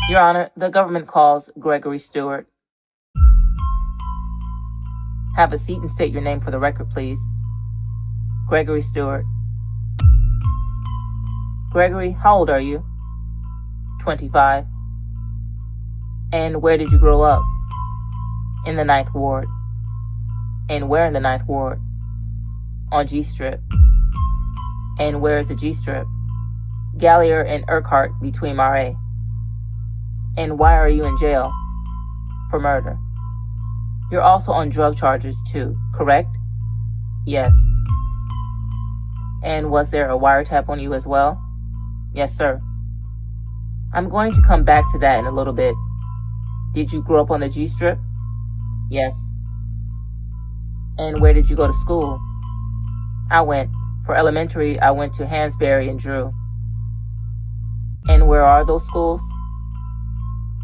Your Honor, the government calls Gregory Stewart. Have a seat and state your name for the record, please. Gregory Stewart. Gregory, how old are you? 25. And where did you grow up? In the 9th Ward. And where in the 9th Ward? On G Strip. And where is the G Strip? Gallier and Urquhart between Marais. And why are you in jail? For murder. You're also on drug charges too, correct? Yes. And was there a wiretap on you as well? Yes, sir. I'm going to come back to that in a little bit. Did you grow up on the G Strip? Yes. And where did you go to school? For elementary, I went to Hansberry and Drew. And where are those schools?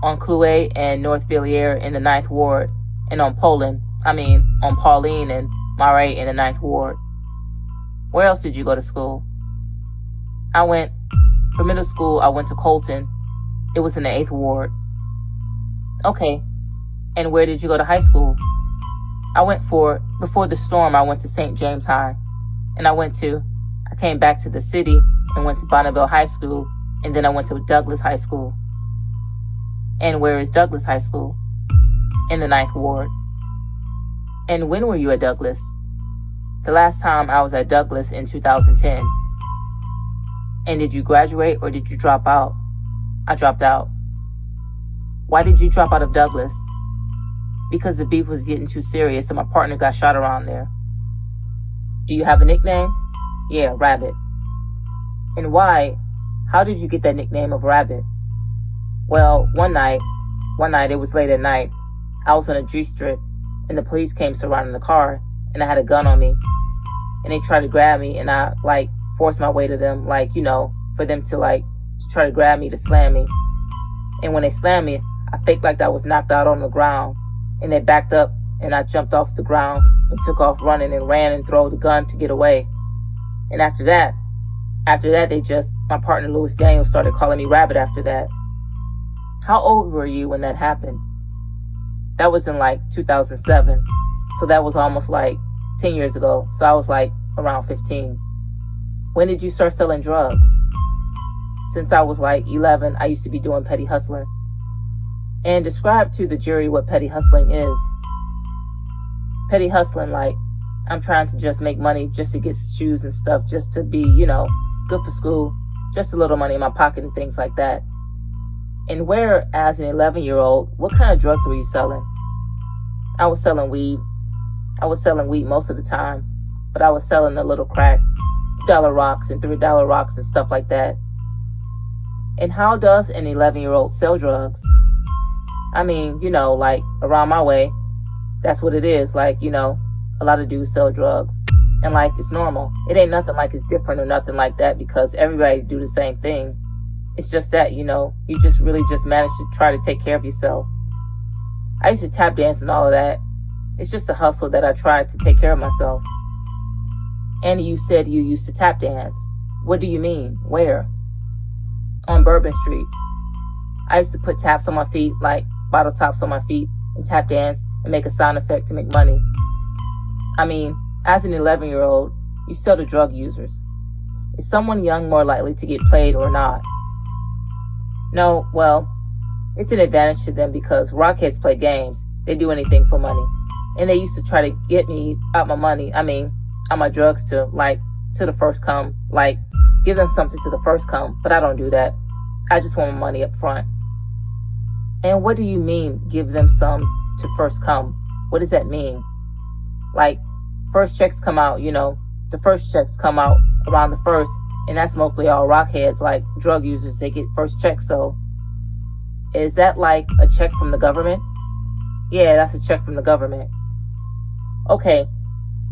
On Clouet and North Villiers in the 9th Ward, and on Pauline and Marais in the 9th Ward. Where else did you go to school? For middle school, I went to Colton. It was in the 8th Ward. Okay. And where did you go to high school? Before the storm, I went to St. James High. And I came back to the city and went to Bonneville High School, and then I went to Douglas High School. And where is Douglas High School? In the 9th Ward. And when were you at Douglas? The last time I was at Douglas in 2010. And did you graduate or did you drop out? I dropped out. Why did you drop out of Douglas? Because the beef was getting too serious and my partner got shot around there. Do you have a nickname? Yeah, Rabbit. And why? How did you get that nickname of Rabbit? Well, one night, it was late at night. I was on a G Strip, and the police came surrounding the car, and I had a gun on me. And they tried to grab me, and I, forced my way to them, for them to try to grab me, to slam me. And when they slammed me, I faked like I was knocked out on the ground. And they backed up, and I jumped off the ground and took off running and ran and threw the gun to get away. And after that, my partner Louis Daniels started calling me Rabbit after that. How old were you when that happened? That was in 2007. So that was almost 10 years ago. So I was around 15. When did you start selling drugs? Since I was 11, I used to be doing petty hustling. And describe to the jury what petty hustling is. Petty hustling, I'm trying to just make money just to get shoes and stuff, just to be, good for school, just a little money in my pocket and things like that. And where, as an 11-year-old, what kind of drugs were you selling? I was selling weed. I was selling weed most of the time, but I was selling a little crack, $2 rocks and $3 rocks and stuff like that. And how does an 11-year-old sell drugs? Around my way, that's what it is. A lot of dudes sell drugs. And it's normal. It ain't nothing it's different or nothing like that because everybody do the same thing. It's just that, you just really just manage to try to take care of yourself. I used to tap dance and all of that. It's just a hustle that I tried to take care of myself. And you said you used to tap dance. What do you mean? Where? On Bourbon Street. I used to put taps on my feet, bottle tops on my feet, and tap dance and make a sound effect to make money. As an 11-year-old, you sell to drug users. Is someone young more likely to get played or not? No, well, it's an advantage to them because rockheads play games. They do anything for money. And they used to try to get me out my money, out my drugs to the first come, give them something to the first come, but I don't do that. I just want my money up front. And what do you mean, give them some to first come? What does that mean? First checks come out, the first checks come out around the first, and that's mostly all rockheads, drug users, they get first checks. So is that a check from the government? Yeah, that's a check from the government. Okay,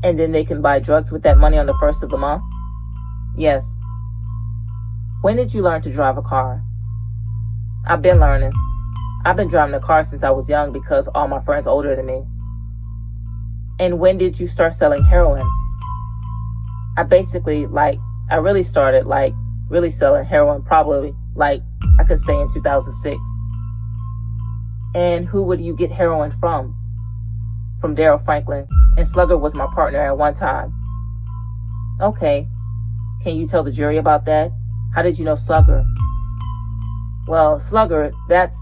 and then they can buy drugs with that money on the first of the month? Yes. When did you learn to drive a car? I've been learning. I've been driving a car since I was young because all my friends older than me. And when did you start selling heroin? I basically, I really started, really selling heroin probably, I could say in 2006. And who would you get heroin from? From Daryl Franklin. And Slugger was my partner at one time. Okay. Can you tell the jury about that? How did you know Slugger? Well, Slugger, that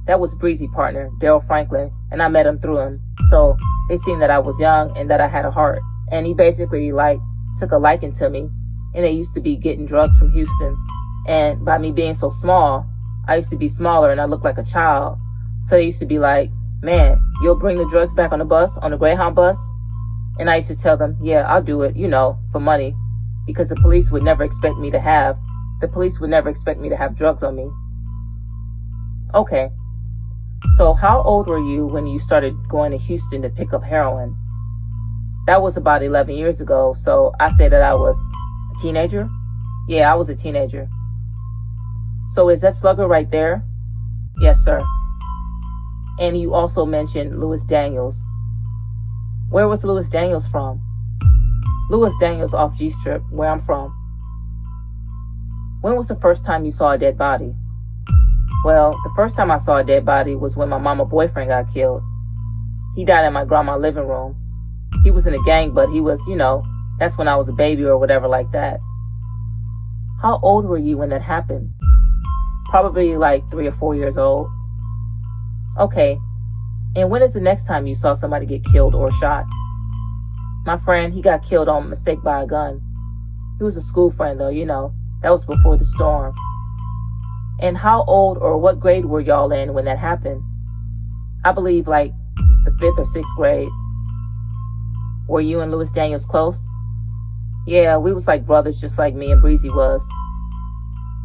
was Breezy partner, Daryl Franklin, and I met him through him. So they seen that I was young and that I had a heart. And he basically took a liking to me. And they used to be getting drugs from Houston. And by me being so small, I used to be smaller and I looked like a child. So they used to be like, man, you'll bring the drugs back on the bus, on the Greyhound bus? And I used to tell them, yeah, I'll do it, for money. Because the police would never expect me to have drugs on me. Okay. So how old were you when you started going to Houston to pick up heroin? That was about 11 years ago, so I say that I was a teenager? Yeah, I was a teenager. So is that Slugger right there? Yes, sir. And you also mentioned Lewis Daniels. Where was Lewis Daniels from? Lewis Daniels off G Strip, where I'm from. When was the first time you saw a dead body? Well, the first time I saw a dead body was when my mama boyfriend got killed. He died in my grandma's living room. He was in a gang, but he was, that's when I was a baby or whatever like that. How old were you when that happened? Probably 3 or 4 years old. Okay. And when is the next time you saw somebody get killed or shot? My friend, he got killed on mistake by a gun. He was a school friend though, that was before the storm. And how old or what grade were y'all in when that happened? I believe the 5th or 6th grade. Were you and Lewis Daniels close? Yeah, we was like brothers just like me and Breezy was.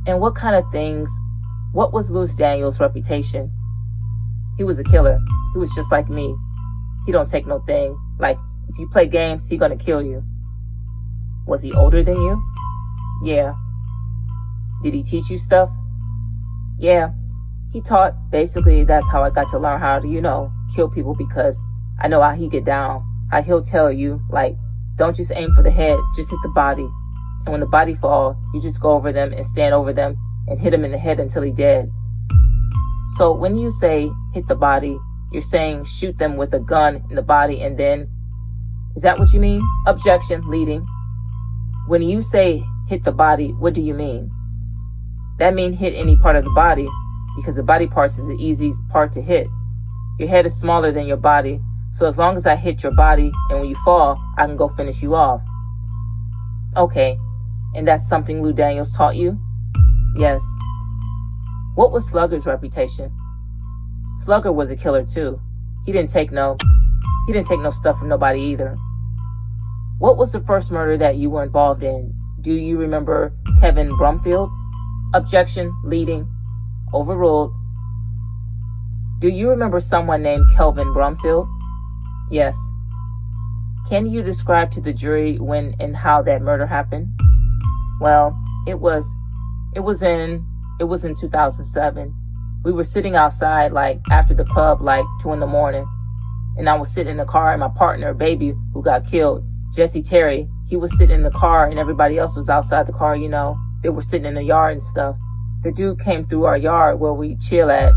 And what was Lewis Daniels' reputation? He was a killer. He was just like me. He don't take no thing. If you play games, he gonna kill you. Was he older than you? Yeah. Did he teach you stuff? Yeah. He taught. Basically, that's how I got to learn how to, kill people, because I know how he get down. How he'll tell you, don't just aim for the head, just hit the body. And when the body fall, you just go over them and stand over them and hit him in the head until he dead. So when you say hit the body, you're saying shoot them with a gun in the body and then, is that what you mean? Objection, leading. When you say hit the body, what do you mean? That means hit any part of the body, because the body parts is the easiest part to hit. Your head is smaller than your body, so as long as I hit your body and when you fall, I can go finish you off. Okay, and that's something Lou Daniels taught you? Yes. What was Slugger's reputation? Slugger was a killer too. He didn't take no stuff from nobody either. What was the first murder that you were involved in? Do you remember Kevin Brumfield? Objection, leading. Overruled. Do you remember someone named Kelvin Brumfield? Yes. Can you describe to the jury when and how that murder happened? Well, it was in 2007. We were sitting outside after the club 2 a.m. And I was sitting in the car, and my partner, baby, who got killed, Jesse Terry, he was sitting in the car and everybody else was outside the car, They were sitting in the yard and stuff. The dude came through our yard where we chill at,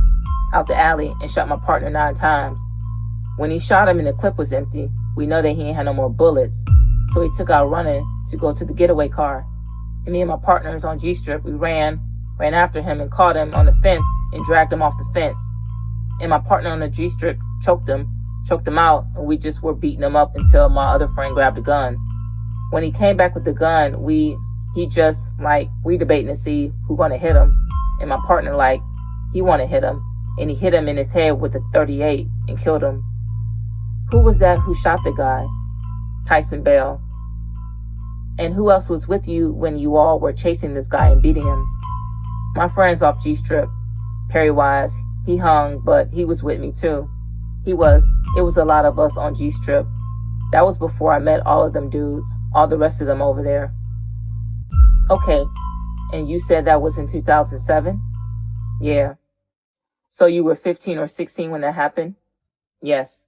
out the alley, and shot my partner 9 times. When he shot him and the clip was empty, we know that he ain't had no more bullets. So he took out running to go to the getaway car. And me and my partners on G-Strip, we ran after him and caught him on the fence and dragged him off the fence. And my partner on the G-Strip choked him out, and we just were beating him up until my other friend grabbed a gun. When he came back with the gun, we debating to see who gonna hit him. And my partner, he wanna hit him. And he hit him in his head with a .38 and killed him. Who was that who shot the guy? Tyson Bell. And who else was with you when you all were chasing this guy and beating him? My friends off G-Strip. Perry Wise, he hung, but he was with me too. It was a lot of us on G-Strip. That was before I met all of them dudes, all the rest of them over there. Okay, and you said that was in 2007? Yeah. So you were 15 or 16 when that happened? Yes.